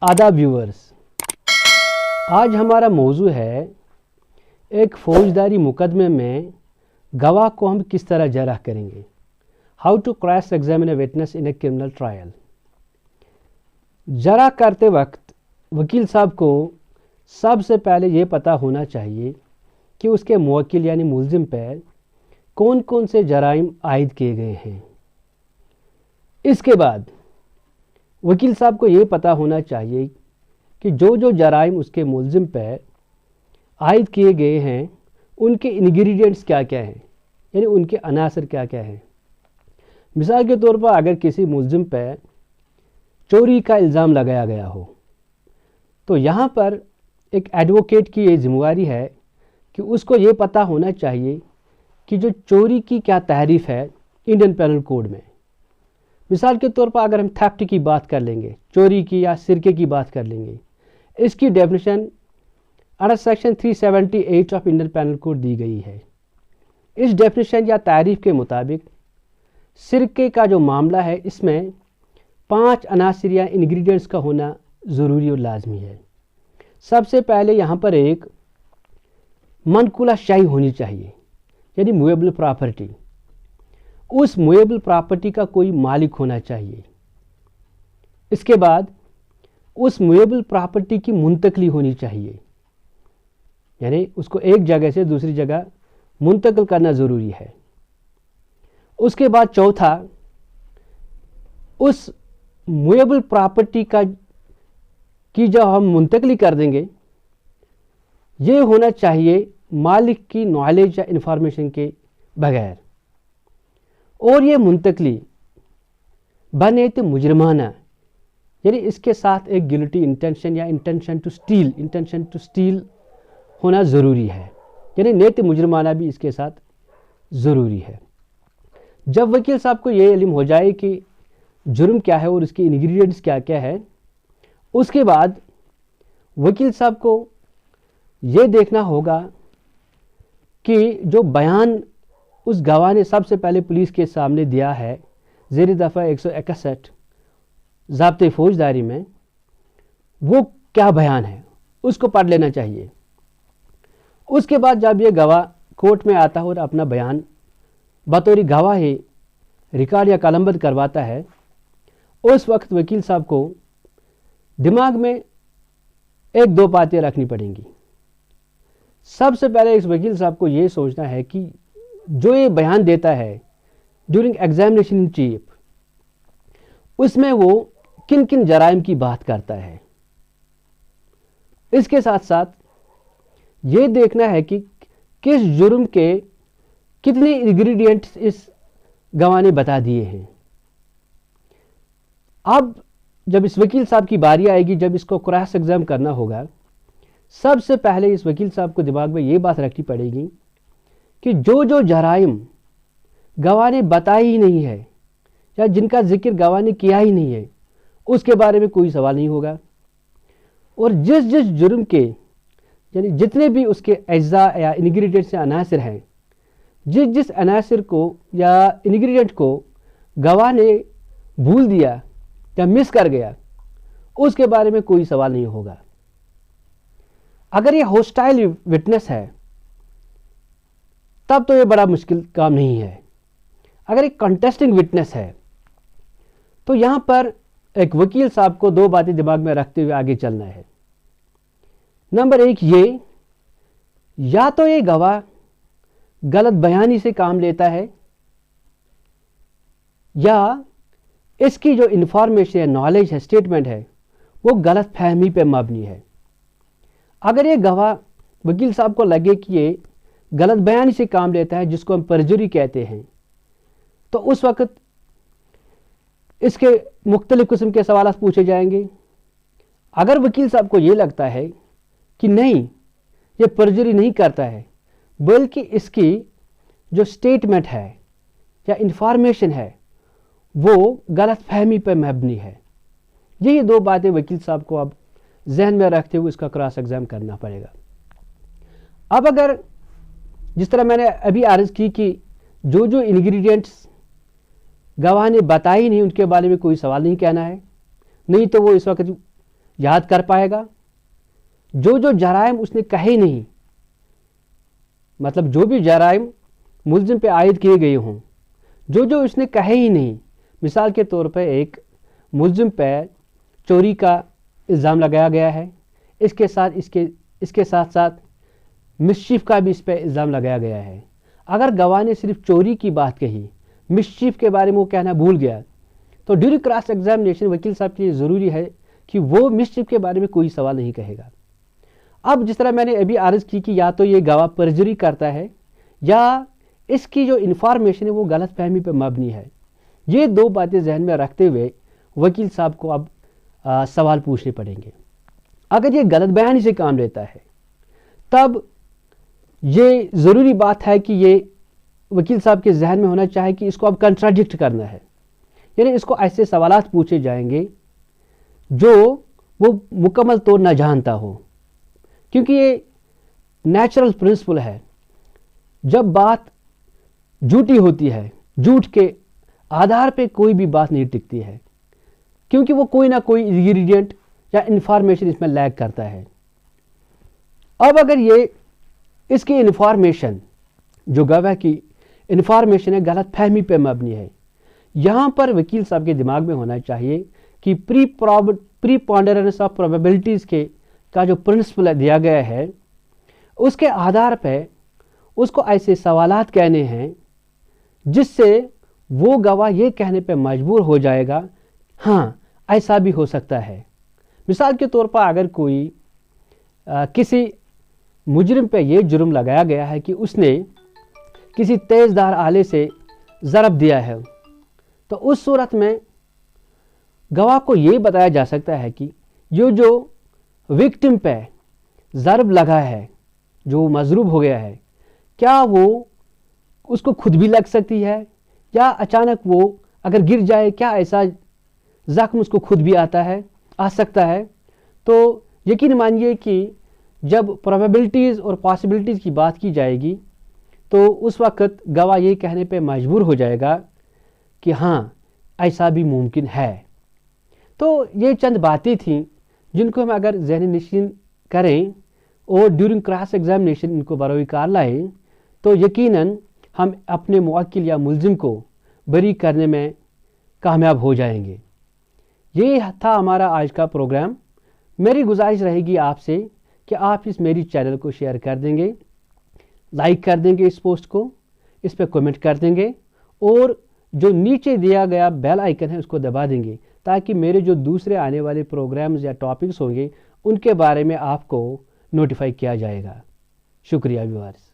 आदाब व्यूअर्स, आज हमारा मौजू है एक फौजदारी मुकदमे में गवाह को हम किस तरह जरह करेंगे। How to cross examine a witness in a criminal trial. जरह करते वक्त वकील साहब को सबसे पहले ये पता होना चाहिए कि उसके मुवक्किल यानी मुल्जिम पर कौन कौन से जराइम आयद किए गए हैं। इसके बाद वकील साहब को ये पता होना चाहिए कि जो जो जराइम उसके मुल्जिम पर आयद किए गए हैं उनके इंग्रेडिएंट्स क्या क्या हैं, यानी उनके अनासर क्या क्या हैं। मिसाल के तौर पर अगर किसी मुल्जिम पर चोरी का इल्ज़ाम लगाया गया हो तो यहाँ पर एक एडवोकेट की ये जिम्मेवारी है कि उसको ये पता होना चाहिए कि जो चोरी की क्या तारीफ है इंडियन पेनल कोड में। मिसाल के तौर पर अगर हम थेफ्ट की बात कर लेंगे, चोरी की या सिरके की बात कर लेंगे, इसकी definition under section 378 of Indian penal code दी गई है। इस डेफिनेशन या तारीफ के मुताबिक सिरके का जो मामला है इसमें 5 अनासर या इंग्रेडिएंट्स का होना ज़रूरी और लाजमी है। सबसे पहले यहाँ पर एक मनकुला शाही होनी चाहिए, यानी मूवेबल प्रॉपर्टी। उस मूवेबल प्रॉपर्टी का कोई मालिक होना चाहिए। इसके बाद उस मूवेबल प्रॉपर्टी की मुंतकली होनी चाहिए, यानी उसको एक जगह से दूसरी जगह मुंतकिल करना ज़रूरी है। उसके बाद चौथा, उस मूवेबल प्रॉपर्टी की जब हम मुंतकली कर देंगे ये होना चाहिए मालिक की नॉलेज या इंफॉर्मेशन के बगैर, और ये मुंतकली बनेत मुजरमाना, यानी इसके साथ एक गिल्टी इंटेंशन या इंटेंशन टू स्टील होना ज़रूरी है, यानी नेत मुजरमाना भी इसके साथ ज़रूरी है। जब वकील साहब को ये इल्म हो जाए कि जुर्म क्या है और उसके इंग्रेडिएंट्स क्या क्या है, उसके बाद वकील साहब को ये देखना होगा कि जो बयान उस गवाह ने सबसे पहले पुलिस के सामने दिया है ज़ेर दफ़ा 161 ज़ाब्ते फौजदारी में, वो क्या बयान है उसको पढ़ लेना चाहिए। उसके बाद जब ये गवाह कोर्ट में आता है और अपना बयान बतौर गवाह ही रिकॉर्ड या कलमबंद करवाता है, उस वक्त वकील साहब को दिमाग में एक दो बातें रखनी पड़ेंगी। सबसे पहले इस वकील साहब को ये सोचना है कि जो ये बयान देता है ड्यूरिंग एग्जामिनेशन इन चीफ, उसमें वो किन किन जराइम की बात करता है। इसके साथ साथ ये देखना है कि किस जुर्म के कितने इंग्रेडिएंट्स इस गवाह ने बता दिए हैं। अब जब इस वकील साहब की बारी आएगी, जब इसको क्रॉस एग्जाम करना होगा, सबसे पहले इस वकील साहब को दिमाग में ये बात रखनी पड़ेगी कि जो जो जराइम गवाह ने बताई ही नहीं है या जिनका जिक्र गवाह ने किया ही नहीं है उसके बारे में कोई सवाल नहीं होगा, और जिस जिस जुर्म के यानी जितने भी उसके अज्जा या इंग्रेडिएंट से अनासर हैं, जिस जिस अनासर को या इंग्रेडिएंट को गवाह ने भूल दिया या मिस कर गया उसके बारे में कोई सवाल नहीं होगा। अगर ये होस्टाइल विटनेस है तब तो ये बड़ा मुश्किल काम नहीं है। अगर एक कंटेस्टिंग विटनेस है तो यहां पर एक वकील साहब को दो बातें दिमाग में रखते हुए आगे चलना है। नंबर एक ये, या तो ये गवाह गलत बयानी से काम लेता है या इसकी जो इंफॉर्मेशन है, नॉलेज है, स्टेटमेंट है, वो गलत फहमी पे मबनी है। अगर ये गवाह वकील साहब को लगे कि ये गलत बयानी से काम लेता है, जिसको हम परजुरी कहते हैं, तो उस वक्त इसके मुख्तलिफ किस्म के सवाल पूछे जाएंगे। अगर वकील साहब को ये लगता है कि नहीं, ये परजुरी नहीं करता है बल्कि इसकी जो स्टेटमेंट है या इंफॉर्मेशन है वो गलत फहमी पर मबनी है, यही दो बातें वकील साहब को अब जहन में रखते हुए इसका क्रॉस एग्जाम करना पड़ेगा। अब अगर जिस तरह मैंने अभी अर्ज की कि जो जो इंग्रेडिएंट्स गवाह ने बताई नहीं उनके बारे में कोई सवाल नहीं कहना है, नहीं तो वो इस वक्त याद कर पाएगा। जो जो जराइम उसने कहे नहीं, मतलब जो भी जराइम मुलजिम पे आयद किए गए हों, जो जो उसने कहे ही नहीं। मिसाल के तौर पर एक मुलजिम पे चोरी का इल्ज़ाम लगाया गया है, इसके साथ साथ मिसचीफ का भी इस पर इल्ज़ाम लगाया गया है। अगर गवाह ने सिर्फ चोरी की बात कही, मिसचीफ के बारे में वो कहना भूल गया, तो ड्यूरिंग क्रॉस एग्जामिनेशन वकील साहब के लिए ज़रूरी है कि वो मिसचीफ के बारे में कोई सवाल नहीं कहेगा। अब जिस तरह मैंने अभी अर्ज़ की कि या तो ये गवाह परजुरी करता है या इसकी जो इन्फॉर्मेशन है वो गलत फहमी पर मबनी है। ये दो बातें जहन में रखते हुए वकील साहब को अब सवाल पूछने पड़ेंगे। अगर ये गलत बयानी से काम लेता है तब ये ज़रूरी बात है कि ये वकील साहब के जहन में होना चाहिए कि इसको अब कंट्राडिक्ट करना है, यानी इसको ऐसे सवालात पूछे जाएंगे जो वो मुकम्मल तौर न जानता हो, क्योंकि ये नेचुरल प्रिंसिपल है। जब बात झूठी होती है, झूठ के आधार पे कोई भी बात नहीं टिकती है, क्योंकि वो कोई ना कोई इंग्रेडिएंट या इंफॉर्मेशन इसमें लैग करता है। अब अगर ये इसकी इन्फॉर्मेशन, जो गवाह की इन्फॉर्मेशन है, गलत फहमी पे मबनी है, यहाँ पर वकील साहब के दिमाग में होना चाहिए कि प्रीपॉन्डरेंस ऑफ प्रोबेबिलिटीज़ के का जो प्रिंसिपल दिया गया है, उसके आधार पर उसको ऐसे सवालात कहने हैं जिससे वो गवाह ये कहने पे मजबूर हो जाएगा, हाँ ऐसा भी हो सकता है। मिसाल के तौर पर अगर कोई किसी मुजरिम पे ये जुर्म लगाया गया है कि उसने किसी तेज़धार आले से ज़रब दिया है, तो उस सूरत में गवाह को ये बताया जा सकता है कि जो विक्टिम पे ज़रब लगा है, जो मजरूब हो गया है, क्या वो उसको खुद भी लग सकती है या अचानक वो अगर गिर जाए, क्या ऐसा ज़ख्म उसको खुद भी आ सकता है। तो यकीन मानिए कि जब प्रोबेबिलिटीज़ और पॉसिबिलिटीज़ की बात की जाएगी तो उस वक़्त गवाह ये कहने पे मजबूर हो जाएगा कि हाँ ऐसा भी मुमकिन है। तो ये चंद बातें थीं जिनको हम अगर ज़हन नशीन करें और ड्यूरिंग क्रॉस एग्जामिनेशन इनको बरोकार लाएं तो यकीनन हम अपने मुवक्किल या मुलजिम को बरी करने में कामयाब हो जाएंगे। ये था हमारा आज का प्रोग्राम। मेरी गुजारिश रहेगी आपसे कि आप इस मेरी चैनल को शेयर कर देंगे, लाइक कर देंगे इस पोस्ट को, इस पर कमेंट कर देंगे और जो नीचे दिया गया बेल आइकन है उसको दबा देंगे, ताकि मेरे जो दूसरे आने वाले प्रोग्राम्स या टॉपिक्स होंगे उनके बारे में आपको नोटिफाई किया जाएगा। शुक्रिया व्यूअर्स।